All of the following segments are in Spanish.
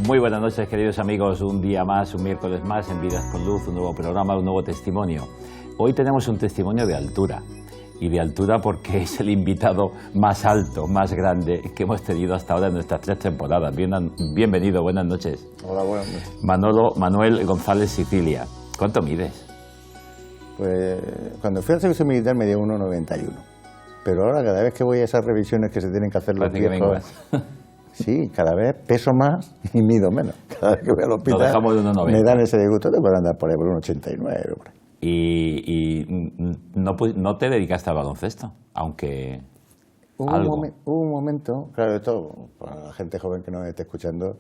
Muy buenas noches, queridos amigos. Un día más, un miércoles más en Vidas con Luz, un nuevo programa, un nuevo testimonio. Hoy tenemos un testimonio de altura. Y de altura porque es el invitado más alto, más grande que hemos tenido hasta ahora en nuestras 3 temporadas. Bienvenido, buenas noches. Hola, buenas noches. Manuel González Sicilia. ¿Cuánto mides? Pues cuando fui al servicio militar medía 1,91. Pero ahora cada vez que voy a esas revisiones que se tienen que hacer los viejos... Sí, cada vez peso más y mido menos. Cada vez que voy al hospital me dan ese disgusto, te pueden andar por ahí por 1,89. Por ahí. Y no te dedicaste al baloncesto, aunque hubo un momento, claro, esto para la gente joven que nos esté escuchando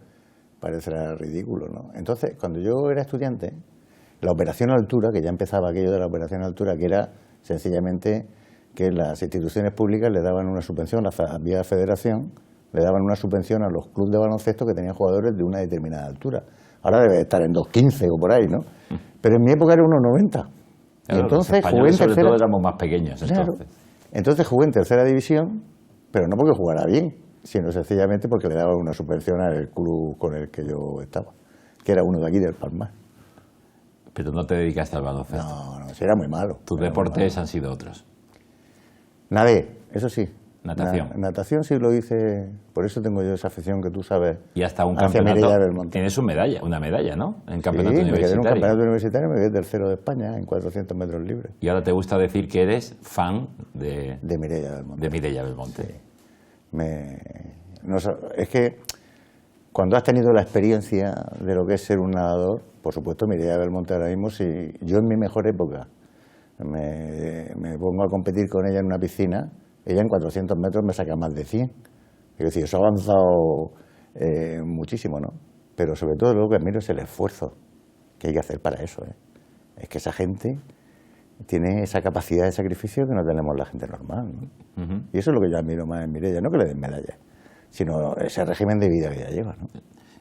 parecerá ridículo, ¿no? Entonces, cuando yo era estudiante, la operación altura, que ya empezaba aquello de la operación altura, que era sencillamente que las instituciones públicas le daban una subvención, vía federación, le daban una subvención a los clubes de baloncesto que tenían jugadores de una determinada altura. Ahora debe estar en 2,15 o por ahí, ¿no? Pero en mi época era 1,90. Y entonces jugué en tercera... Todo éramos más pequeños, entonces. Claro. Entonces jugué en tercera división, pero no porque jugara bien, sino sencillamente porque le daban una subvención al club con el que yo estaba, que era uno de aquí del Palmar. Pero no te dedicaste al baloncesto. No, era muy malo. Tus deportes han sido otros. Nadé, eso sí. Natación. Natación sí lo hice, por eso tengo yo esa afición que tú sabes. Y hasta un campeonato. Tienes una medalla, ¿no? En campeonato universitario. Me quedé en un campeonato universitario, me quedé tercero de España en 400 metros libres. Y ahora te gusta decir que eres fan de Mireia Belmonte. De Mireia Belmonte. Sí. Es que cuando has tenido la experiencia de lo que es ser un nadador, por supuesto Mireia Belmonte ahora mismo, si yo en mi mejor época me pongo a competir con ella en una piscina, ella en 400 metros me saca más de 100. Es decir, eso ha avanzado muchísimo, ¿no? Pero sobre todo lo que admiro es el esfuerzo que hay que hacer para eso, ¿eh? Es que esa gente tiene esa capacidad de sacrificio que no tenemos la gente normal, ¿no? Y eso es lo que yo admiro más en Mireia, no que le den medallas, sino ese régimen de vida que ella lleva, ¿no?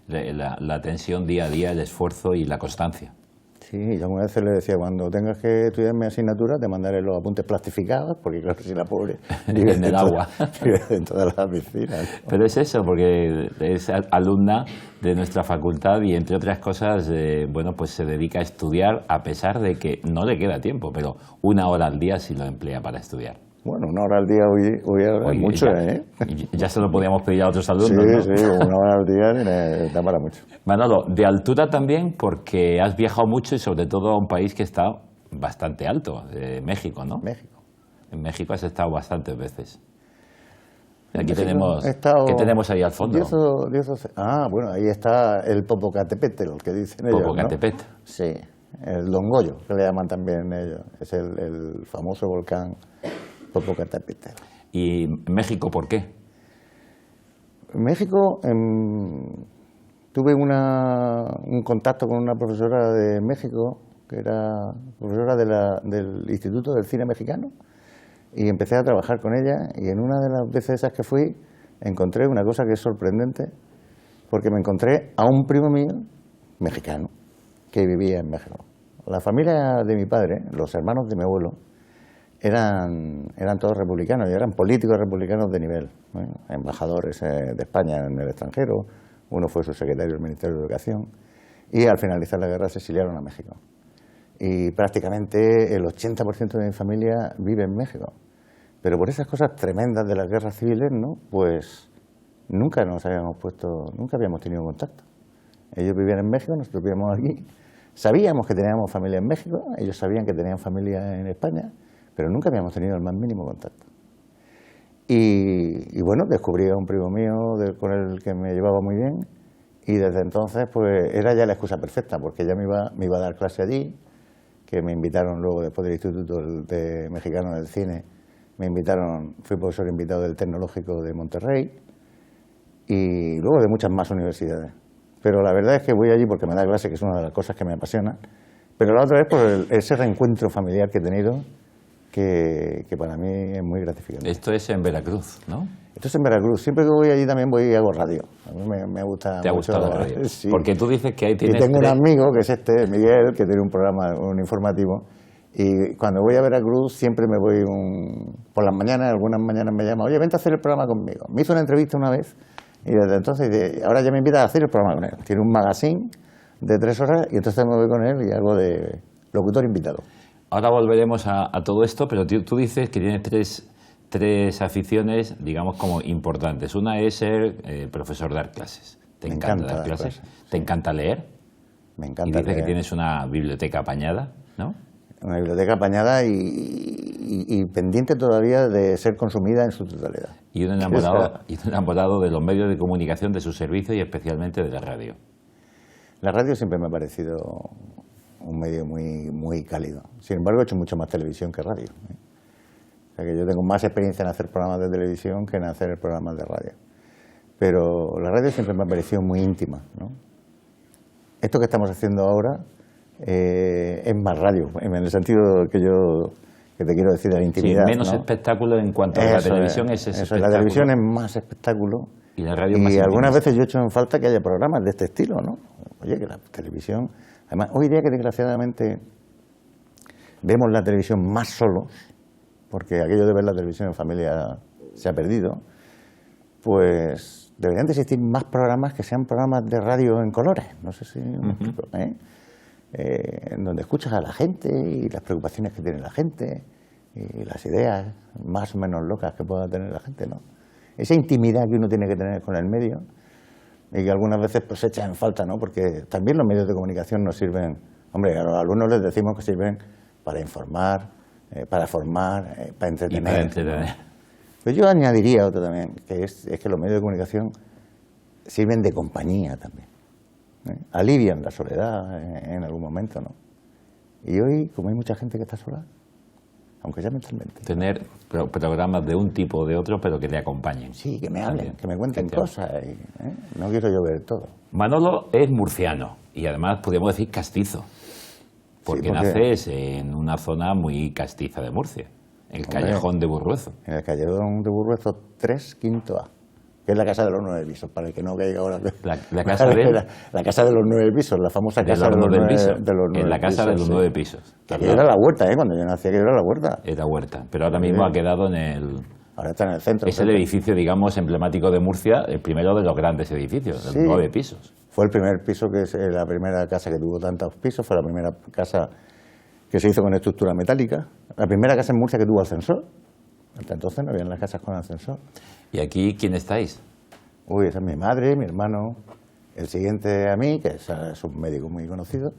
La tensión día a día, el esfuerzo y la constancia. Sí, yo alguna vez le decía, cuando tengas que estudiar mi asignatura, te mandaré los apuntes plastificados, porque claro, si la pobre vive en el agua. Vive dentro de la piscina, ¿no? Pero es eso, porque es alumna de nuestra facultad y, entre otras cosas, bueno, pues se dedica a estudiar a pesar de que no le queda tiempo, pero 1 hora al día sí lo emplea para estudiar. Bueno, 1 hora al día hoy es mucho, ¿eh? Ya se lo podíamos pedir a otros alumnos, sí, ¿no? Sí, 1 hora al día da para mucho. Manolo, de altura también, porque has viajado mucho y sobre todo a un país que está bastante alto, México, ¿no? México. En México has estado bastantes veces. Aquí tenemos... ¿Qué tenemos ahí al fondo? Bueno, ahí está el Popocatépetl, que dicen ellos, Popocatépetl. ¿no? Sí, el Don Goyo, que le llaman también ellos. Es el famoso volcán Popocatépetl. ¿Y México por qué? México, tuve un contacto con una profesora de México, que era profesora del Instituto del Cine Mexicano, y empecé a trabajar con ella, y en una de las veces esas que fui, encontré una cosa que es sorprendente, porque me encontré a un primo mío, mexicano, que vivía en México. La familia de mi padre, los hermanos de mi abuelo, eran todos republicanos y eran políticos republicanos de nivel, ¿no? Embajadores de España en el extranjero, uno fue su secretario del Ministerio de Educación, y al finalizar la guerra se exiliaron a México. Y prácticamente el 80% de mi familia vive en México. Pero por esas cosas tremendas de las guerras civiles, ¿no? Pues nunca habíamos tenido contacto. Ellos vivían en México, nosotros vivíamos aquí. Sabíamos que teníamos familia en México, ellos sabían que tenían familia en España, pero nunca habíamos tenido el más mínimo contacto. Y bueno, descubrí a un primo mío con el que me llevaba muy bien, y desde entonces pues era ya la excusa perfecta, porque ella me iba a dar clase allí, que me invitaron luego después del Instituto Mexicano del Cine, fui profesor invitado del Tecnológico de Monterrey, y luego de muchas más universidades. Pero la verdad es que voy allí porque me da clase, que es una de las cosas que me apasiona, pero la otra vez por ese reencuentro familiar que he tenido, que para mí es muy gratificante. Esto es en Veracruz, ¿no? Esto es en Veracruz. Siempre que voy allí también voy y hago radio. A mí me gusta. ¿Te ha gustado la radio? Sí. Porque tú dices que ahí tienes... Y tengo un amigo, que es Miguel, que tiene un programa, un informativo, y cuando voy a Veracruz siempre me voy por las mañanas, algunas mañanas me llama, oye, vente a hacer el programa conmigo. Me hizo una entrevista una vez Y desde entonces, ahora ya me invita a hacer el programa con él. Tiene un magazine de 3 horas y entonces me voy con él y hago de locutor invitado. Ahora volveremos a todo esto, pero tú dices que tienes tres aficiones, digamos, como importantes. Una es ser profesor de dar clases. ¿Te encanta dar clases? ¿Te encanta leer? Me encanta y dices leer. Que tienes una biblioteca apañada, ¿no? Una biblioteca apañada y pendiente todavía de ser consumida en su totalidad. Y un enamorado de los medios de comunicación, de su servicio y especialmente de la radio. La radio siempre me ha parecido un medio muy, muy cálido. Sin embargo, he hecho mucho más televisión que radio. O sea que yo tengo más experiencia en hacer programas de televisión que en hacer programas de radio. Pero la radio siempre me ha parecido muy íntima, ¿no? Esto que estamos haciendo ahora es más radio, en el sentido que te quiero decir de la intimidad. Sí, menos ¿no? espectáculo en cuanto a la televisión es ese espectáculo. La televisión es más espectáculo. Y la radio más algunas veces yo he hecho en falta que haya programas de este estilo, ¿no? Oye, que la televisión... Además, hoy día que desgraciadamente vemos la televisión más solos, porque aquello de ver la televisión en familia se ha perdido, pues deberían de existir más programas que sean programas de radio en colores. No sé si me explico, en donde escuchas a la gente y las preocupaciones que tiene la gente y las ideas más o menos locas que pueda tener la gente, ¿no? Esa intimidad que uno tiene que tener con el medio y que algunas veces pues se echa en falta, ¿no? Porque también los medios de comunicación nos sirven, hombre, a los alumnos les decimos que sirven para informar, para formar, para entretener. Y para entretener. Pues yo añadiría otro también, que es que los medios de comunicación sirven de compañía también. Alivian la soledad en algún momento, ¿no? Y hoy, como hay mucha gente que está sola, aunque sea mentalmente. Tener programas de un tipo o de otro, pero que te acompañen. Sí, que me hablen, que me cuenten cosas. No quiero yo ver todo. Manolo es murciano y además podríamos decir castizo, porque naces en una zona muy castiza de Murcia, el Callejón de Burruezo. En el Callejón de Burruezo 3, quinto A. Que es la casa de los 9 pisos, para el que no caiga ahora. La casa de la casa de los 9 pisos, la famosa casa de los 9 pisos. En la casa de los 9 pisos. Que era la huerta, cuando yo nací, que era la huerta. Era huerta, pero ahora mismo ha quedado en el... Ahora está en el centro. Es el edificio, digamos, emblemático de Murcia, el primero de los grandes edificios, de los 9 pisos. Fue el primer piso, que es la primera casa que tuvo tantos pisos, fue la primera casa que se hizo con estructura metálica, la primera casa en Murcia que tuvo ascensor. Hasta entonces no habían las casas con ascensor. ¿Y aquí quién estáis? Uy, esa es mi madre, mi hermano, el siguiente a mí, que es un médico muy conocido,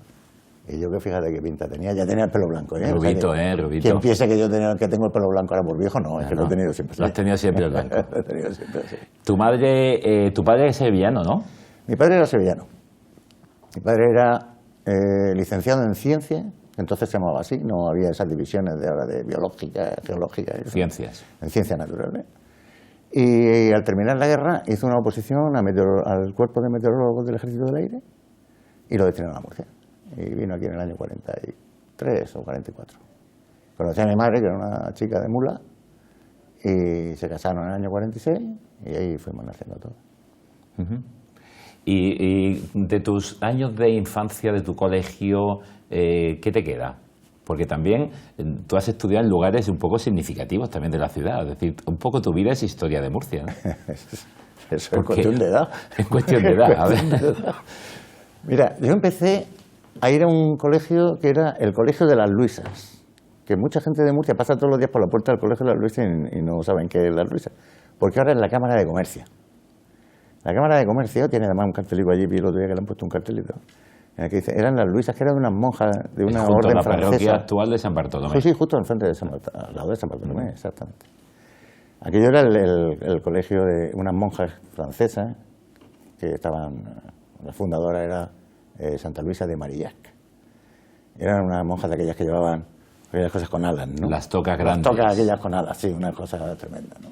y yo que fíjate qué pinta tenía, ya tenía el pelo blanco. Rubito, rubito. Quien piense que que tengo el pelo blanco ahora por viejo, no, es que lo he tenido siempre. Lo has tenido siempre blanco. Lo he tenido siempre, sí. Tu padre es sevillano, ¿no? Mi padre era sevillano. Mi padre era licenciado en ciencia, entonces se llamaba así, no había esas divisiones de ahora de biológica, geológica. Ciencias. En ciencias naturales. Y al terminar la guerra hizo una oposición al cuerpo de meteorólogos del Ejército del Aire y lo destinaron a Murcia. Y vino aquí en el año 43 o 44. Conocí a mi madre, que era una chica de Mula, y se casaron en el año 46 y ahí fuimos naciendo todos. Y de tus años de infancia, de tu colegio, ¿qué te queda? Porque también tú has estudiado en lugares un poco significativos también de la ciudad. Es decir, un poco tu vida es historia de Murcia, ¿no? Eso es cuestión de edad. Es cuestión de edad, a ver. Mira, yo empecé a ir a un colegio que era el Colegio de las Luisas, que mucha gente de Murcia pasa todos los días por la puerta del Colegio de las Luisas y no saben qué es las Luisas, porque ahora es la Cámara de Comercio. La Cámara de Comercio tiene además un cartelito allí, vi el otro día que le han puesto un cartelito, en el que dice, eran las Luisas, que eran unas monjas de una orden la francesa. parroquia actual de San Bartolomé. Sí, justo enfrente de al lado de San Bartolomé, exactamente. Aquello era el colegio de unas monjas francesas que estaban, la fundadora era Santa Luisa de Marillac. Eran unas monjas de aquellas que llevaban aquellas cosas con alas, ¿no? Las tocas grandes. Las tocas aquellas con alas, sí, una cosa tremenda, ¿no?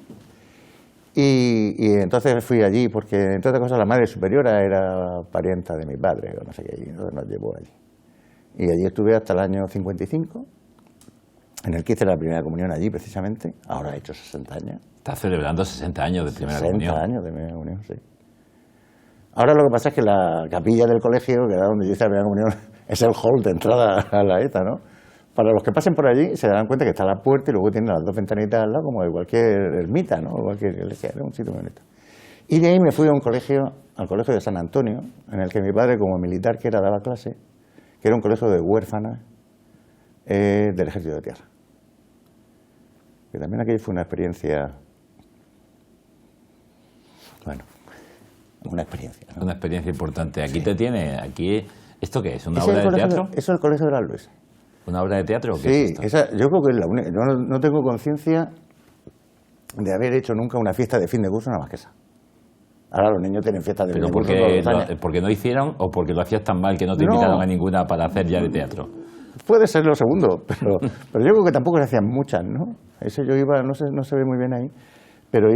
Y entonces fui allí porque, entre otras cosas, la madre superiora era parienta de mi padre, o no sé qué, y entonces nos llevó allí. Y allí estuve hasta el año 55, en el que hice la primera comunión allí, precisamente. Ahora he hecho 60 años. Estás celebrando 60 años de primera comunión. 60 años de primera comunión, sí. Ahora lo que pasa es que la capilla del colegio, que era donde yo hice la primera comunión, es el hall de entrada a la ETA, ¿no? Para los que pasen por allí se darán cuenta que está la puerta y luego tienen las dos ventanitas al lado, como de cualquier ermita, ¿no? O cualquier iglesia, era un sitio muy bonito. Y de ahí me fui a un colegio, al colegio de San Antonio, en el que mi padre, como militar que era, daba clase, que era un colegio de huérfanas del Ejército de Tierra. Que también aquello fue una experiencia, bueno, una experiencia, ¿no? Una experiencia importante. Aquí te tiene, aquí, ¿esto qué es? ¿Una ¿Ese obra es el de colegio teatro? Eso es el colegio de las Luis. ¿Una obra de teatro o qué Sí, es esto? yo creo que es la única. Yo no tengo conciencia de haber hecho nunca una fiesta de fin de curso nada más que esa. Ahora los niños tienen fiestas de fin ¿Pero de curso todos los años. porque no hicieron o porque lo hacías tan mal que no te No. invitaron a ninguna para hacer ya de teatro? Puede ser lo segundo, pero yo creo que tampoco se hacían muchas, ¿no? Eso yo iba, no se ve muy bien ahí, pero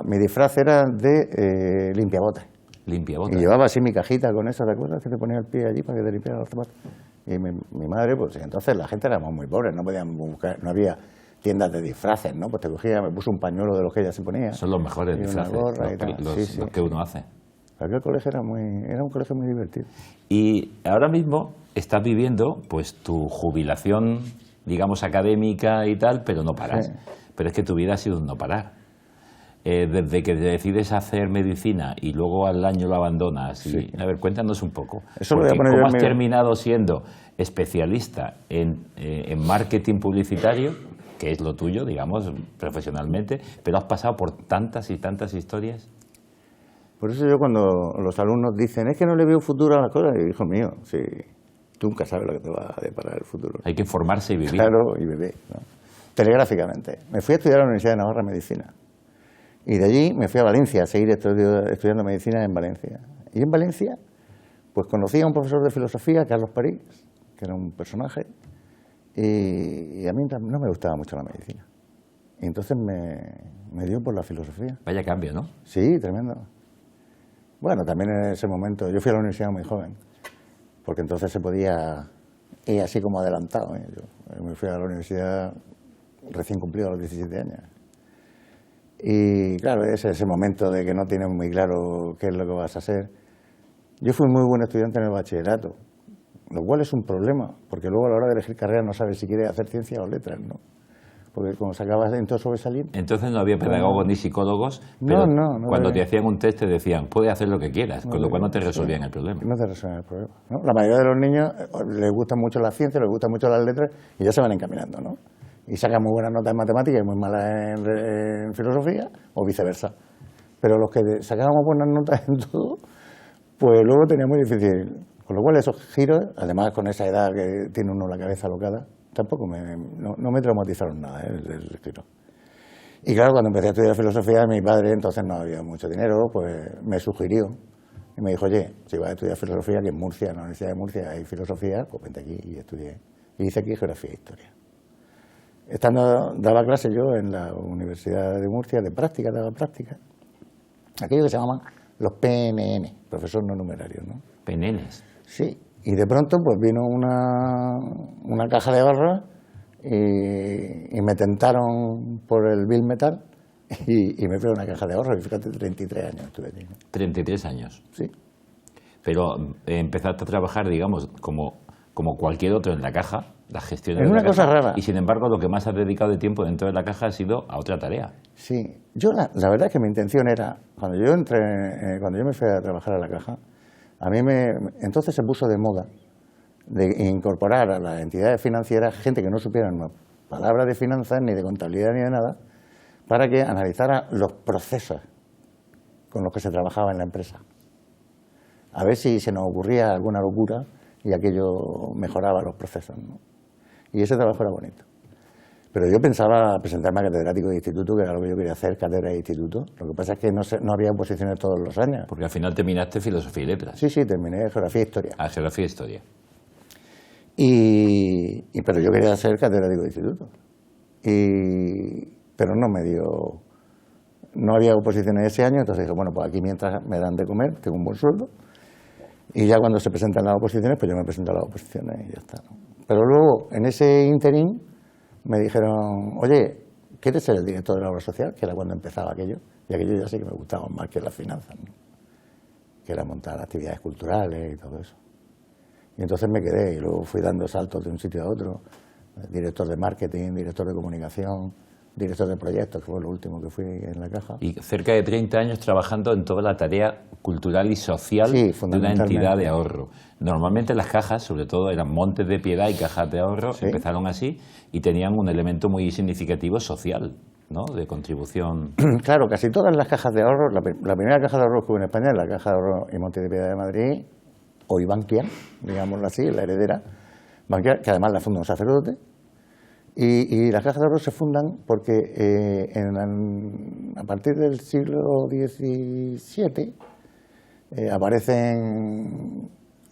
mi disfraz era de limpiabotas. Limpiabotas. Y llevaba así mi cajita con eso, ¿te acuerdas? Que te ponía el pie allí para que te limpiara los zapatos. Y mi madre, pues entonces la gente éramos muy pobres, no podíamos buscar, no había tiendas de disfraces, ¿no? Pues te cogía, me puso un pañuelo de los que ella se ponía. Son los mejores y una disfraces, gorra y tal. los que uno hace. Aquel colegio era un colegio muy divertido. Y ahora mismo estás viviendo pues tu jubilación, digamos, académica y tal, pero no paras. Sí. Pero es que tu vida ha sido un no parar. Desde que te decides hacer medicina y luego al año lo abandonas. Sí. A ver, cuéntanos un poco. Eso lo voy a poner yo ¿Cómo en has mi- terminado siendo especialista en marketing publicitario, que es lo tuyo, digamos, profesionalmente, pero has pasado por tantas y tantas historias? Por eso yo cuando los alumnos dicen, es que no le veo futuro a las cosas, y hijo mío, sí, tú nunca sabes lo que te va a deparar el futuro. Hay que informarse y vivir. Claro, y bebé, ¿no? Telegráficamente. Me fui a estudiar a la Universidad de Navarra Medicina. Y de allí me fui a Valencia a seguir estudiando medicina en Valencia. Y en Valencia, pues conocí a un profesor de filosofía, Carlos París, que era un personaje, y a mí no me gustaba mucho la medicina. Y entonces me dio por la filosofía. Vaya cambio, ¿no? Sí, tremendo. Bueno, también en ese momento, yo fui a la universidad muy joven, porque entonces se podía ir así como adelantado, ¿eh? Yo me fui a la universidad recién cumplido a los 17 años. Y claro, es ese momento de que no tienes muy claro qué es lo que vas a hacer. Yo fui muy buen estudiante en el bachillerato, lo cual es un problema, porque luego a la hora de elegir carrera no sabes si quieres hacer ciencia o letras, ¿no? Porque como sacabas en todo sobresalir... Entonces no había pedagogos ni psicólogos, No, pero no cuando había. te hacían un test te decían, puedes hacer lo que quieras, con lo cual no te resolvían el problema. No te resuelven el problema, ¿no? La mayoría de los niños les gustan mucho las ciencias, les gustan mucho las letras y ya se van encaminando, ¿no? Y sacan muy buenas notas en matemáticas y muy malas en filosofía o viceversa. Pero los que sacábamos buenas notas en todo, pues luego tenía muy difícil. Con lo cual esos giros, además con esa edad que tiene uno la cabeza alocada, tampoco no me traumatizaron nada, el giro. Y claro, cuando empecé a estudiar filosofía, mi padre, entonces no había mucho dinero, pues me sugirió y me dijo, oye, si vas a estudiar filosofía, que en Murcia, en la Universidad de Murcia hay filosofía, pues vente aquí y estudié. Y hice aquí geografía e historia. Daba clase yo en la Universidad de Murcia, de práctica, daba práctica. Aquello que se llaman los PNN, profesor no numerario, ¿no? Penenes. Sí, y de pronto pues vino una caja de barra y me tentaron por el Bill Metal y me fui a una caja de ahorro y fíjate, 33 años estuve allí, ¿no? 33 años. Sí. Pero empezaste a trabajar, digamos, como cualquier otro en la caja, las gestiones Es de la una cosa caja, rara. y sin embargo lo que más has dedicado de tiempo dentro de la caja ha sido a otra tarea. Sí, yo la verdad es que mi intención era, cuando yo me fui a trabajar a la caja, entonces se puso de moda de incorporar a las entidades financieras gente que no supiera una palabra de finanzas, ni de contabilidad, ni de nada, para que analizara los procesos con los que se trabajaba en la empresa. A ver si se nos ocurría alguna locura y aquello mejoraba los procesos, ¿no? Y ese trabajo era bonito. Pero yo pensaba presentarme a catedrático de instituto, que era lo que yo quería hacer, cátedra de instituto. Lo que pasa es que no había oposiciones todos los años. Porque al final terminaste filosofía y letras. Sí, terminé geografía e historia. A geografía e historia. Pero yo quería ser catedrático de instituto. Pero no había oposiciones ese año, entonces dije, bueno, pues aquí mientras me dan de comer, tengo un buen sueldo, y ya cuando se presentan las oposiciones, pues yo me presento a las oposiciones y ya está, ¿no? Pero luego, en ese interín, me dijeron, oye, ¿quieres ser el director de la obra social? Que era cuando empezaba aquello, y aquello ya sí que me gustaba más que las finanzas, ¿no? Que era montar actividades culturales y todo eso. Y entonces me quedé y luego fui dando saltos de un sitio a otro, director de marketing, director de comunicación, director de proyectos, que fue lo último que fui en la Caja. Y cerca de 30 años trabajando en toda la tarea cultural y social Sí, de una entidad de fundamentalmente. ahorro. Normalmente las cajas, sobre todo, eran Montes de Piedad y Cajas de Ahorro, Sí. empezaron así y tenían un elemento muy significativo social, ¿no? De contribución. Claro, casi todas las cajas de ahorro, la primera caja de ahorro que hubo en España es la Caja de Ahorro y Monte de Piedad de Madrid, hoy Bankia, digámoslo así, la heredera, Bankia, que además la funda un sacerdote. Y las cajas de ahorro se fundan porque a partir del siglo XVII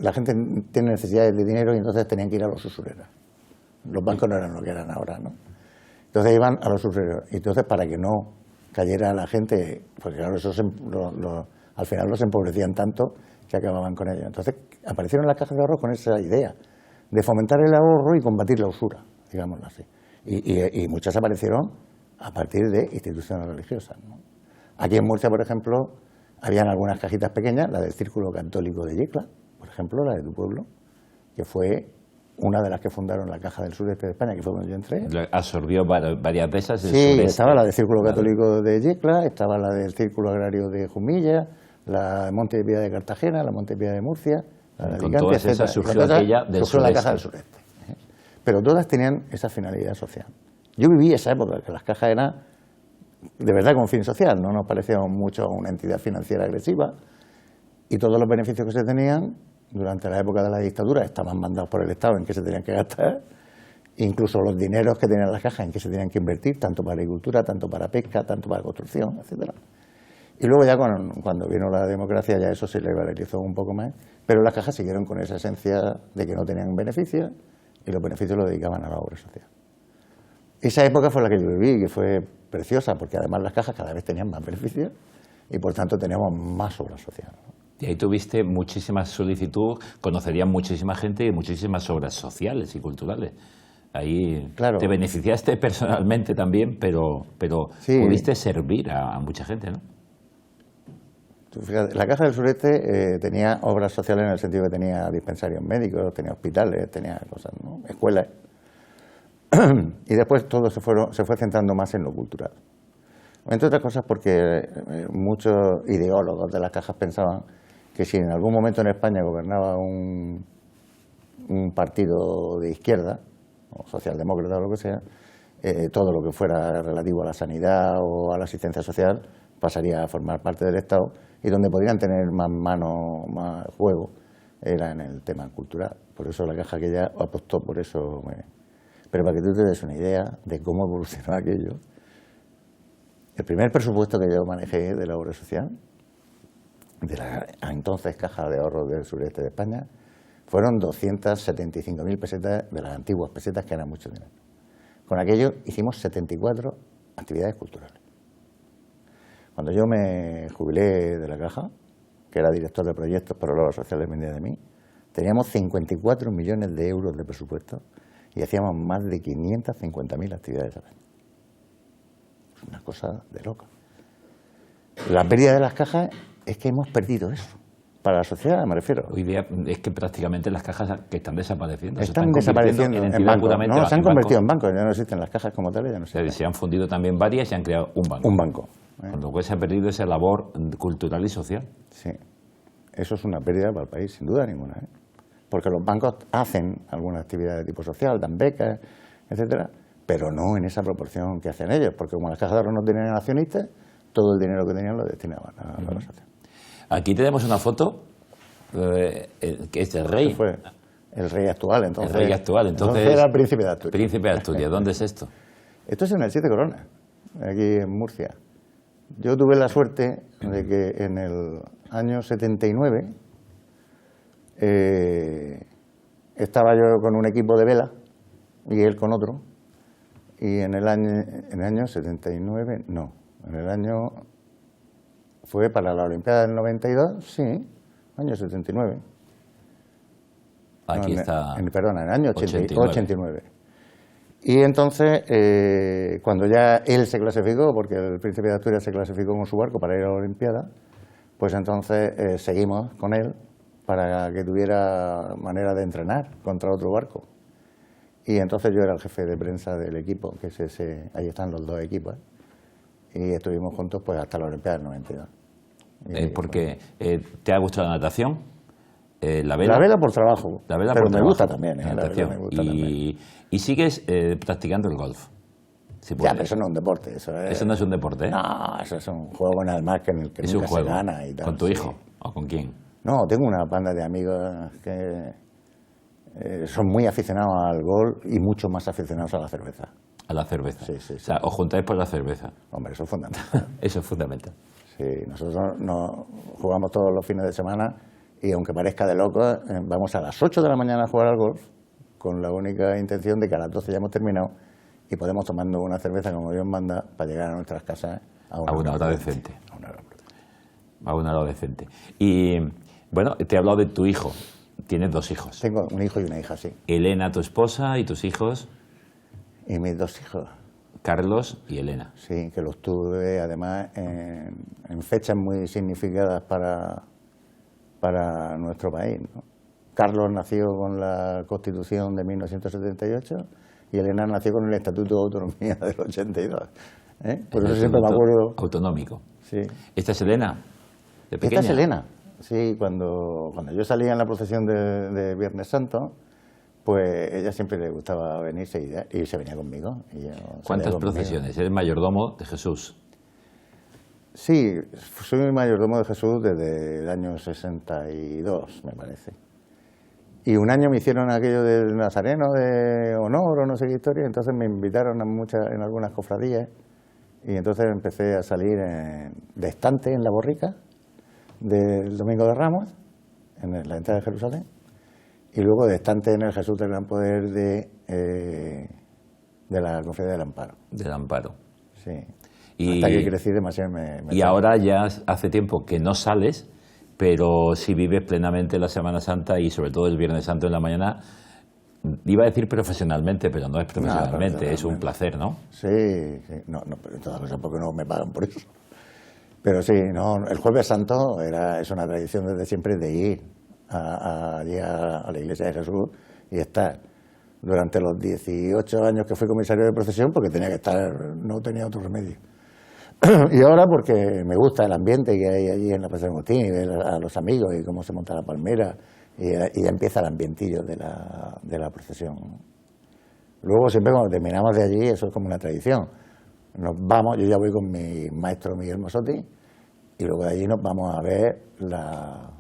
la gente tiene necesidades de dinero y entonces tenían que ir a los usureros. Los bancos no eran lo que eran ahora, ¿no? Entonces iban a los usureros. Y entonces, para que no cayera la gente, porque claro, al final los empobrecían tanto que acababan con ellos. Entonces aparecieron las cajas de ahorro con esa idea de fomentar el ahorro y combatir la usura, digámoslo así. Y muchas aparecieron a partir de instituciones religiosas, ¿no? Aquí en Murcia, por ejemplo, habían algunas cajitas pequeñas, la del Círculo Católico de Yecla, por ejemplo, la de tu pueblo, que fue una de las que fundaron la Caja del Sureste de España, que fue donde yo entré. Absorbió varias de esas. Sí, estaba la del Círculo Católico de Yecla, estaba la del Círculo Agrario de Jumilla, la de Monte de Piedad de Cartagena, la Monte de Piedad de Murcia, la de Con Alicante, todas esas etcétera. surgió aquella del surgió la Caja del Sureste. Sureste. Pero todas tenían esa finalidad social. Yo viví esa época, que las cajas eran de verdad con fin social, no nos parecía mucho una entidad financiera agresiva, y todos los beneficios que se tenían durante la época de la dictadura estaban mandados por el Estado en qué se tenían que gastar, incluso los dineros que tenían las cajas en qué se tenían que invertir, tanto para agricultura, tanto para pesca, tanto para construcción, etcétera. Y luego ya cuando vino la democracia ya eso se liberalizó un poco más, pero las cajas siguieron con esa esencia de que no tenían beneficios y los beneficios los dedicaban a la obra social. Esa época fue la que yo viví, que fue preciosa, porque además las cajas cada vez tenían más beneficios y por tanto teníamos más obra social, ¿no? Y ahí tuviste muchísimas solicitudes, conocerías muchísima gente y muchísimas obras sociales y culturales. Ahí Claro. te beneficiaste personalmente también, pero Sí. pudiste servir a mucha gente, ¿no? Tú fíjate, la Caja del Sureste tenía obras sociales en el sentido que tenía dispensarios médicos, tenía hospitales, tenía cosas, ¿no? Escuelas. Y después todo se fue centrando más en lo cultural. Entre otras cosas porque muchos ideólogos de las cajas pensaban que si en algún momento en España gobernaba un partido de izquierda, o socialdemócrata o lo que sea, todo lo que fuera relativo a la sanidad o a la asistencia social pasaría a formar parte del Estado, y donde podrían tener más mano, más juego, era en el tema cultural. Por eso la Caja aquella apostó por eso. Pero para que tú te des una idea de cómo evolucionó aquello, el primer presupuesto que yo manejé de la obra social, de la entonces Caja de Ahorro del Sureste de España, fueron 275.000 pesetas de las antiguas pesetas, que eran mucho dinero. Con aquello hicimos 74 actividades culturales. Cuando yo me jubilé de la Caja, que era director de proyectos para la obra social dependía de mí, teníamos 54 millones de euros de presupuesto y hacíamos más de 550.000 actividades al año. Es una cosa de loca. La pérdida de las cajas es que hemos perdido eso. Para la sociedad, me refiero. Hoy día es que prácticamente las cajas que están desapareciendo. Están desapareciendo en entidades bancos. puramente No, se han en convertido en bancos. bancos. Ya no existen las cajas como tales, ya no existen. Se han fundido también varias y han creado un banco. Un banco. Con lo cual se ha perdido esa labor cultural y social. Sí. Eso es una pérdida para el país, sin duda ninguna, ¿eh? Porque los bancos hacen alguna actividad de tipo social, dan becas, etcétera, pero no en esa proporción que hacen ellos, porque como las cajas de ahorro no tenían accionistas, todo el dinero que tenían lo destinaban a la asociación. Aquí tenemos una foto que es del rey. Fue el rey actual, entonces. El rey actual, entonces era el príncipe de Asturias. Príncipe de Asturias. ¿Dónde es esto? Esto es en el Siete Coronas, aquí en Murcia. Yo tuve la suerte de que en el año 79 estaba yo con un equipo de vela y él con otro, y en el año 79, no, en el año, fue para la Olimpiada del 92, sí, año 79. Aquí No, está. Perdona, en el año 89. Y entonces, cuando ya él se clasificó, porque el príncipe de Asturias se clasificó con su barco para ir a la Olimpiada, pues entonces seguimos con él para que tuviera manera de entrenar contra otro barco. Y entonces yo era el jefe de prensa del equipo, que es ese, ahí están los dos equipos, y estuvimos juntos pues hasta la Olimpiada del 92. Porque ¿te ha gustado la natación? La vela. La vela por trabajo, La vela pero por me trabajo. gusta también. La La natación. vela me gusta también. Y sigues practicando el golf. Si Ya, puedes. pero eso no es un deporte. Eso no es un deporte, ¿eh? No, eso es un juego nada más que en el que Es nunca un juego. se gana y tal. ¿Con tu sí. hijo? ¿O con quién? No, tengo una banda de amigos que son muy aficionados al golf y mucho más aficionados a la cerveza. A la cerveza. Sí, sí, sí. O sea, os juntáis por la cerveza. Hombre, eso es fundamental. Eso es fundamental. Sí, nosotros jugamos todos los fines de semana y aunque parezca de locos, vamos a las 8 de la mañana a jugar al golf con la única intención de que a las 12 ya hemos terminado y podemos tomando una cerveza como Dios manda para llegar a nuestras casas A una hora decente. A una hora prudente. A una hora decente. Y bueno, te he hablado de tu hijo. Tienes 2 hijos. Tengo un hijo y una hija, sí. Elena, tu esposa, y tus hijos, Y mis 2 hijos, Carlos y Elena. sí, que los tuve además en fechas muy significadas para nuestro país, ¿no? Carlos nació con la Constitución de 1978 y Elena nació con el Estatuto de Autonomía del 82. Por eso siempre me acuerdo. Autonómico. Sí. ¿Esta es Elena? ¿De pequeña? Esta es Elena. Sí, cuando yo salía en la procesión de Viernes Santo, pues ella siempre le gustaba venirse y se venía conmigo. Y yo salía ¿Cuántas conmigo. procesiones? Eres mayordomo de Jesús. Sí, soy mayordomo de Jesús desde el año 62, me parece. Y un año me hicieron aquello del Nazareno de honor o no sé qué historia, entonces me invitaron en algunas cofradías y entonces empecé a salir de estante en la borrica del Domingo de Ramos, en la entrada de Jerusalén, y luego de estante en el Jesús del Gran Poder de la Cofradía del Amparo. Del Amparo. Sí. Y, hasta que crecí demasiado y ahora ya hace tiempo que no sales, pero sí vives plenamente la Semana Santa y sobre todo el Viernes Santo en la mañana. Iba a decir profesionalmente, pero no es profesionalmente, es un placer, ¿no? Sí, sí. No, pero en todas cosas porque no me pagan por eso. Pero sí, no, el Jueves Santo es una tradición desde siempre de ir allí a la Iglesia de Jesús y estar. Durante los 18 años que fui comisario de procesión, porque tenía que estar, no tenía otro remedio. Y ahora porque me gusta el ambiente que hay allí en la Plaza de Agustín, y ver a los amigos y cómo se monta la palmera, y ya empieza el ambientillo de la procesión. Luego siempre cuando terminamos de allí, eso es como una tradición. Nos vamos, yo ya voy con mi maestro Miguel Mosotti, y luego de allí nos vamos a ver la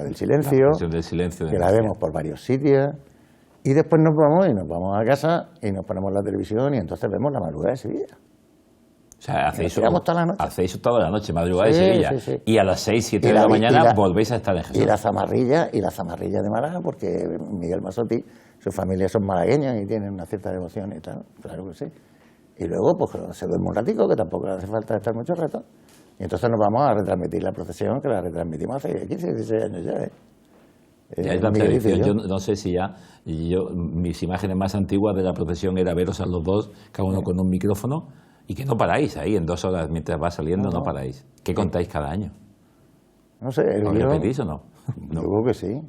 del silencio, La procesión del silencio. que la vemos por varios sitios. Y después nos vamos a casa y nos ponemos la televisión y entonces vemos la madrugada de Sevilla. O sea, hacéis toda la noche. madrugada de Sí, Sevilla. sí, sí. Y a las 6, 7 de la mañana volvéis a estar en Jesús. Y la zamarrilla de Málaga, porque Miguel Masotti, su familia son malagueños y tienen una cierta devoción y tal, claro que sí. Y luego pues se duerme un ratico, que tampoco le hace falta estar mucho rato. Y entonces nos vamos a retransmitir la procesión, que la retransmitimos hace 15, 16 años ya, Ya es la tradición. Yo no sé si ya, mis imágenes más antiguas de la procesión era veros a los dos, cada uno con un micrófono, y que no paráis ahí, en 2 horas mientras va saliendo, no paráis. ¿Qué contáis cada año? No sé, ¿Os repetís o no? Yo creo que sí.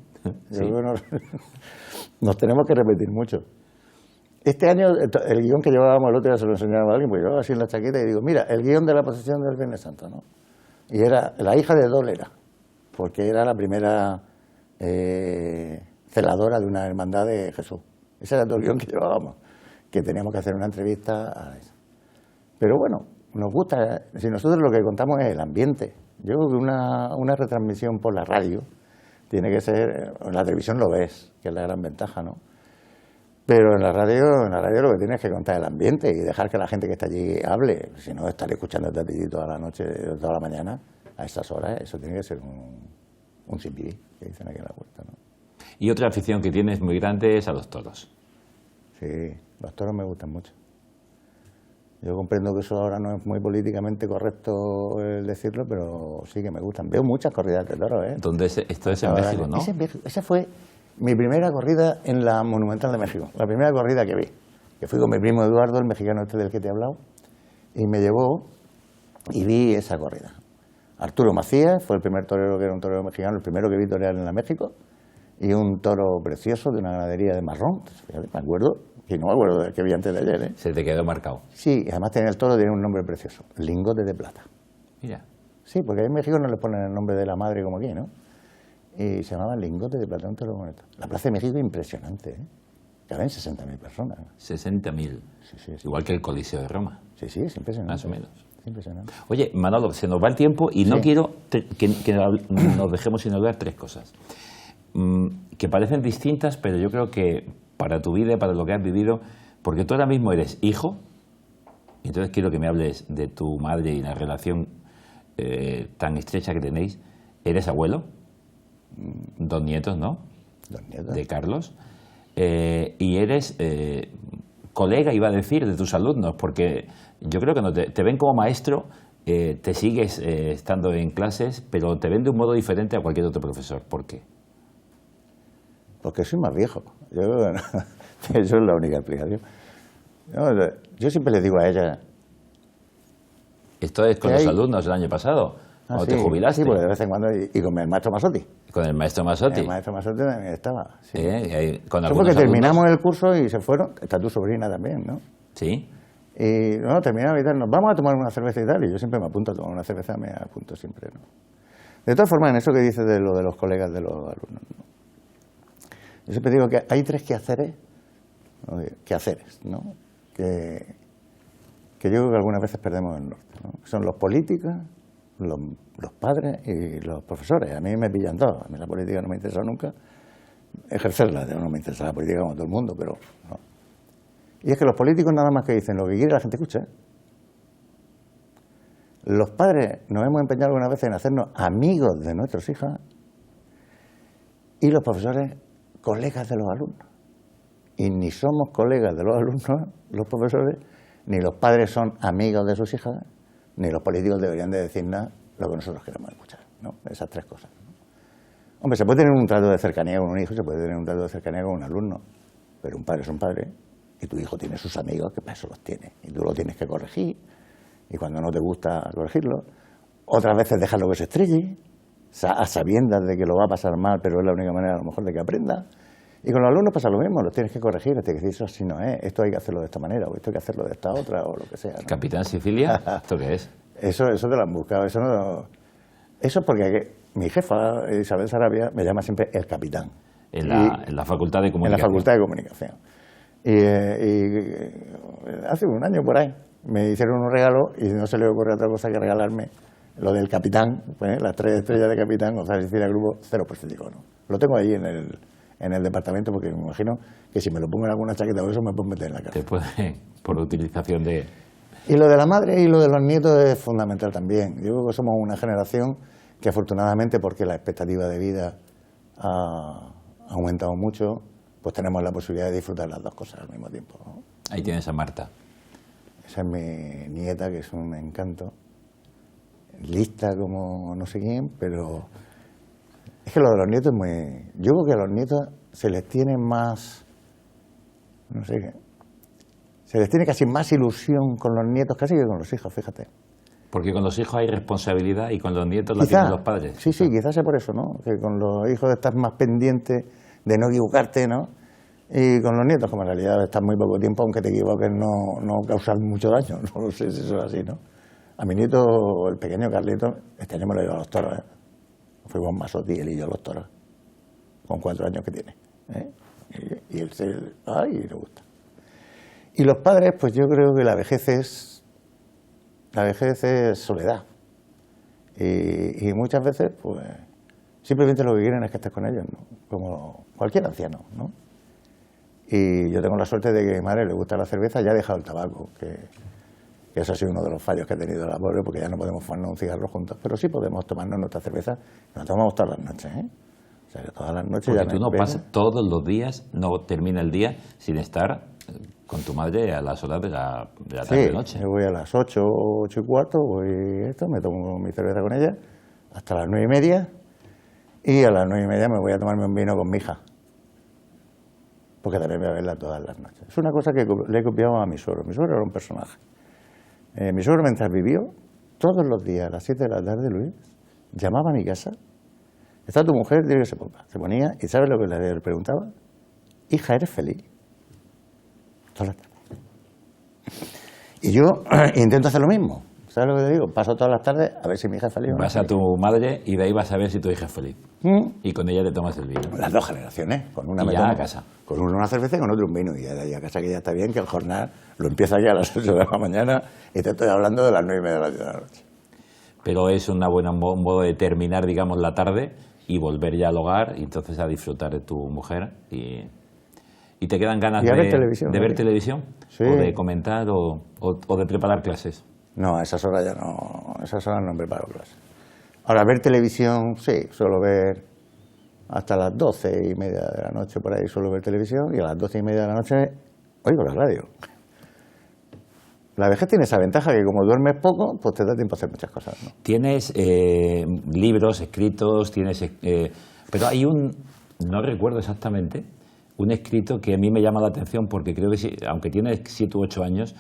Sí. Yo creo que nos tenemos que repetir mucho. Este año, el guión que llevábamos el otro día se lo enseñaba a alguien, pues yo así en la chaqueta y digo, mira, el guión de la procesión del Viernes Santo, ¿no? Y era la hija de Dólera, porque era la primera celadora de una hermandad de Jesús. Ese era todo el guión que llevábamos, que teníamos que hacer una entrevista a eso. Pero bueno, nos gusta, si nosotros lo que contamos es el ambiente. Yo creo que una retransmisión por la radio tiene que ser, en la televisión lo ves, que es la gran ventaja, ¿no? Pero en la radio lo que tienes es que contar el ambiente y dejar que la gente que está allí hable. Si no, estar escuchando el ti toda la noche, toda la mañana, a estas horas, eso tiene que ser un sin vivir, que dicen aquí en la puerta, ¿no? Y otra afición que tienes muy grande es a los toros. Sí, los toros me gustan mucho. Yo comprendo que eso ahora no es muy políticamente correcto el decirlo, pero sí que me gustan. Veo muchas corridas de toros, ¿eh? Donde esto es en México, ¿no? Esa fue mi primera corrida en la Monumental de México, la primera corrida que vi. Que fui con mi primo Eduardo, el mexicano este del que te he hablado, y me llevó y vi esa corrida. Arturo Macías fue el primer torero que era un torero mexicano, el primero que vi torear en la México, y un toro precioso de una ganadería de Marrón. Fíjate, me acuerdo, y no me acuerdo del que vi antes de ayer, ¿eh? Se te quedó marcado. Sí, además el toro tiene un nombre precioso, lingote de plata. Mira. Sí, porque en México no le ponen el nombre de la madre como aquí, ¿no? Y se llamaba lingote de plata, un toro bonito. La Plaza de México es impresionante, ¿eh? Caben 60.000 personas. 60.000. Sí, sí, sí. Igual que el Coliseo de Roma. Sí, sí, es impresionante. Más o menos. Es impresionante. Oye, Manolo, se nos va el tiempo y no Sí. quiero que nos dejemos sin hablar tres cosas. Que parecen distintas, pero yo creo que para tu vida, para lo que has vivido, porque tú ahora mismo eres hijo, y entonces quiero que me hables de tu madre y la relación tan estrecha que tenéis. Eres abuelo, 2 nietos, ¿no? 2 nietos. De Carlos. Y eres colega, iba a decir, de tus alumnos, porque yo creo que no te ven como maestro, te sigues estando en clases, pero te ven de un modo diferente a cualquier otro profesor. ¿Por qué? Porque soy más viejo. Eso es la única explicación. Yo siempre le digo a ella... Esto es con los alumnos el año pasado, cuando te jubilaste. Sí, porque de vez en cuando, y con el maestro Masotti. Con el maestro Masotti. El maestro Masotti también estaba. Sí. Con Eso porque terminamos el curso y se fueron. Está tu sobrina también, ¿no? Sí. Y no, terminaba y tal, nos vamos a tomar una cerveza y tal, y yo siempre me apunto a tomar una cerveza, me apunto siempre, ¿no? De todas formas, en eso que dices de lo de los colegas de los alumnos, ¿no? Yo siempre digo que hay 3 quehaceres, ¿no? Que yo creo que algunas veces perdemos el norte, ¿no? Son los políticos, los padres y los profesores. A mí me pillan todos. A mí la política no me interesa nunca. Ejercerla, no me interesa la política como todo el mundo, pero no. Y es que los políticos nada más que dicen lo que quiere la gente escucha, ¿eh? Los padres nos hemos empeñado algunas veces en hacernos amigos de nuestros hijos y los profesores colegas de los alumnos. Y ni somos colegas de los alumnos, los profesores, ni los padres son amigos de sus hijas, ni los políticos deberían de decir nada lo que nosotros queremos escuchar, ¿no? Esas 3 cosas, ¿no? Hombre, se puede tener un trato de cercanía con un hijo, se puede tener un trato de cercanía con un alumno, pero un padre es un padre y tu hijo tiene sus amigos que para eso los tiene y tú lo tienes que corregir y cuando no te gusta corregirlo, otras veces dejarlo que se estrelle a sabiendas de que lo va a pasar mal, pero es la única manera a lo mejor de que aprenda. Y con los alumnos pasa lo mismo, los tienes que corregir, tienes que decir eso así no es, esto hay que hacerlo de esta manera o esto hay que hacerlo de esta otra o lo que sea, ¿no? Capitán Sicilia, ¿esto qué es? Eso te lo han buscado, eso es porque mi jefa, Isabel Sarabia, me llama siempre el capitán. En la Facultad de Comunicación. En la Facultad de Comunicación. Y hace un año por ahí me hicieron un regalo y no se le ocurre otra cosa que regalarme lo del capitán, pues, las 3 estrellas de capitán, González Sicilia Grupo, 0 profético, ¿no? Lo tengo ahí en el departamento porque me imagino que si me lo pongo en alguna chaqueta o eso me puedo meter en la cárcel. Te puede, por utilización de... Y lo de la madre y lo de los nietos es fundamental también. Yo creo que somos una generación que afortunadamente, porque la expectativa de vida ha aumentado mucho, pues tenemos la posibilidad de disfrutar las 2 cosas al mismo tiempo, ¿no? Ahí tienes a Marta. Esa es mi nieta, que es un encanto. Lista como no sé quién, pero es que lo de los nietos es muy... Yo creo que a los nietos se les tiene más... no sé qué... Se les tiene casi más ilusión con los nietos casi que con los hijos, fíjate. Porque con los hijos hay responsabilidad y con los nietos la tienen los padres. Sí, sí, quizás sea por eso, ¿no? Que con los hijos estás más pendiente de no equivocarte, ¿no? Y con los nietos, como en realidad estás muy poco tiempo, aunque te equivoques, no causas mucho daño. No sé si eso es así, ¿no? A mi nieto, el pequeño Carlito, este año me lo llevo a los toros, ¿eh? Fuimos Masotti, él y yo a los toros, con 4 años que tiene, ¿eh? Y él le gusta. Y los padres, pues yo creo que la vejez es soledad. Y muchas veces, pues, simplemente lo que quieren es que estés con ellos, ¿no? Como cualquier anciano, ¿no? Y yo tengo la suerte de que a mi madre le gusta la cerveza, ya ha dejado el tabaco, que eso ha sido uno de los fallos que ha tenido la pobre, porque ya no podemos fumarnos un cigarro juntos, pero sí podemos tomarnos nuestra cerveza, nos tomamos todas las noches, ¿eh? O sea, que todas las noches... Porque tú no pasas todos los días, no termina el día sin estar con tu madre a las horas de la tarde-noche. Sí, yo voy a las 8, 8 y cuarto, me tomo mi cerveza con ella, hasta las 9:30, y a las 9:30 me voy a tomarme un vino con mi hija, porque también voy a verla todas las noches. Es una cosa que le he copiado a mi suegro. Mi suegro era un personaje. Mi suegro, mientras vivió, todos los días a las 7 de la tarde, Luis, llamaba a mi casa está tu mujer, dile que se ponga. Se ponía y ¿sabes lo que le preguntaba? Hija, ¿eres feliz? Todas las tardes. Y yo intento hacer lo mismo. ¿Sabes lo que te digo? Paso todas las tardes a ver si mi hija es feliz o no. Vas a tu madre y de ahí vas a ver si tu hija es feliz. Y con ella te tomas el vino. Las dos generaciones. Con una Y me ya tomo, a casa. con uno una cerveza y con otro un vino. Y ya de ahí a casa, que ya está bien, que el jornal lo empieza ya a las 8 de la mañana y te estoy hablando de las 9:30 de la noche. Pero es un buen modo de terminar, digamos, la tarde y volver ya al hogar y entonces a disfrutar de tu mujer. ¿Y te quedan ganas Y a de ver televisión, ver ¿no? televisión? Sí. ¿O de comentar o de preparar clases? No, a esas horas ya no, a esas horas no preparo clases. Ahora, ver televisión, sí, suelo ver hasta las 12:30 de la noche, por ahí suelo ver televisión, y a las 12:30 de la noche oigo la radio. La vejez tiene esa ventaja que como duermes poco, pues te da tiempo a hacer muchas cosas, ¿no? Tienes libros escritos, pero hay no recuerdo exactamente, un escrito que a mí me llama la atención porque creo que, sí, aunque tienes 7 u 8 años,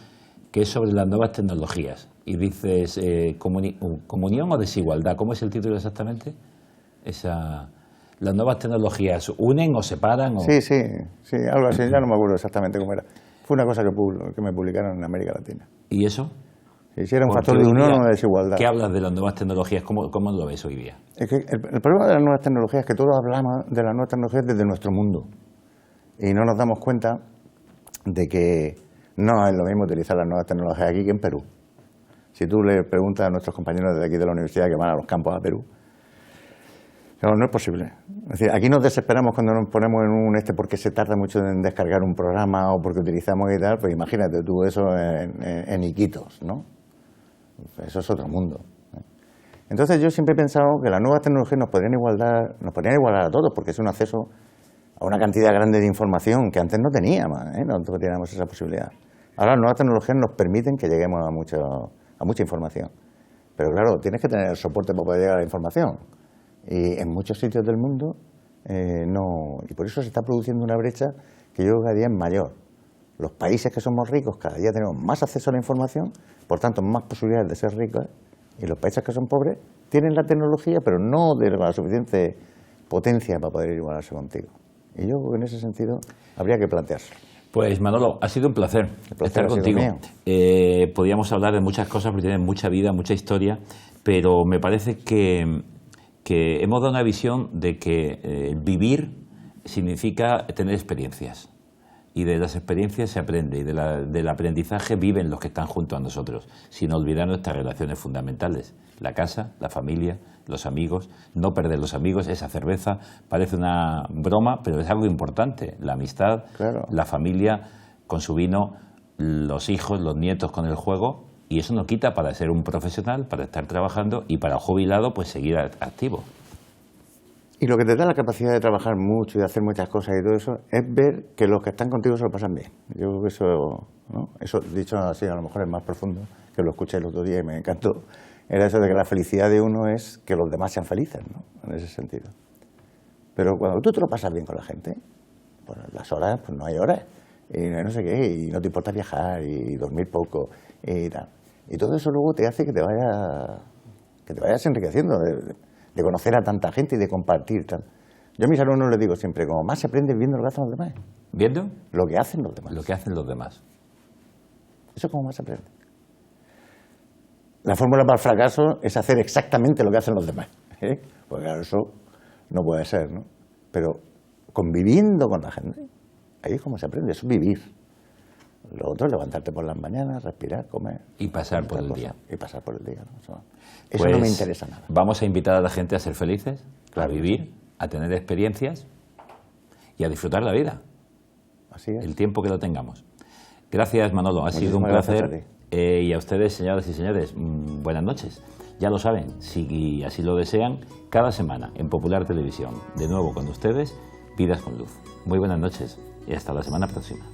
que es sobre las nuevas tecnologías. Y dices, ¿comunión o desigualdad? ¿Cómo es el título exactamente? ¿Las nuevas tecnologías unen o separan? Sí, algo así, ya no me acuerdo exactamente cómo era. Fue una cosa que me publicaron en América Latina. ¿Y eso? Si era un factor de unión o una desigualdad. ¿Qué hablas de las nuevas tecnologías? ¿Cómo lo ves hoy día? Es que el problema de las nuevas tecnologías es que todos hablamos de las nuevas tecnologías desde nuestro mundo. Y no nos damos cuenta de que no es lo mismo utilizar las nuevas tecnologías aquí que en Perú. Si tú le preguntas a nuestros compañeros de aquí de la universidad que van a los campos a Perú, no es posible. Es decir, aquí nos desesperamos cuando nos ponemos en porque se tarda mucho en descargar un programa o porque utilizamos y tal, pues imagínate tú eso en Iquitos, ¿no? Eso es otro mundo. Entonces yo siempre he pensado que las nuevas tecnologías nos podrían igualar a todos, porque es un acceso a una cantidad grande de información que antes no teníamos, no teníamos esa posibilidad. Ahora las nuevas tecnologías nos permiten que lleguemos a mucha información. Pero claro, tienes que tener el soporte para poder llegar a la información. Y en muchos sitios del mundo no. Y por eso se está produciendo una brecha que yo creo que cada día es mayor. Los países que somos ricos cada día tenemos más acceso a la información, por tanto más posibilidades de ser ricos. Y los países que son pobres tienen la tecnología, pero no de la suficiente potencia para poder igualarse contigo. Y yo creo que en ese sentido habría que plantearse. Pues Manolo, ha sido un placer estar contigo. Podríamos hablar de muchas cosas porque tienes mucha vida, mucha historia, pero me parece que hemos dado una visión de que vivir significa tener experiencias. Y de las experiencias se aprende, y del aprendizaje viven los que están junto a nosotros, sin olvidar nuestras relaciones fundamentales: la casa, la familia, los amigos. No perder los amigos, esa cerveza, parece una broma, pero es algo importante. La amistad, claro. La familia con su vino, los hijos, los nietos con el juego, y eso no quita para ser un profesional, para estar trabajando, y para el jubilado, pues seguir activo. Y lo que te da la capacidad de trabajar mucho y de hacer muchas cosas y todo eso es ver que los que están contigo se lo pasan bien. Yo creo que eso, ¿no? Eso dicho así a lo mejor es más profundo, que lo escuché el otro día y me encantó. Era eso de que la felicidad de uno es que los demás sean felices, ¿no? En ese sentido. Pero cuando tú te lo pasas bien con la gente, pues las horas, pues no hay horas, y no sé qué, y no te importa viajar y dormir poco y tal. Y todo eso luego te hace que te vayas enriqueciendo de conocer a tanta gente y de compartir tal. Yo a mis alumnos les digo siempre, como más se aprende viendo lo que hacen los demás. ¿Viendo? Lo que hacen los demás. Lo que hacen los demás. Eso es como más se aprende. La fórmula para el fracaso es hacer exactamente lo que hacen los demás. Pues claro, eso no puede ser, ¿no? Pero conviviendo con la gente, ahí es como se aprende, eso es vivir. Lo otro es levantarte por las mañanas, respirar, comer. Y pasar por el día. Y pasar por el día, ¿no? Eso pues no me interesa nada. Vamos a invitar a la gente a ser felices, claro, a vivir, a tener experiencias y a disfrutar la vida. Así es. El tiempo que lo tengamos. Gracias, Manolo. Ha sido un placer. Y a ustedes, señoras y señores, buenas noches. Ya lo saben, si así lo desean, cada semana en Popular Televisión, de nuevo con ustedes, Vidas con Luz. Muy buenas noches y hasta la semana próxima.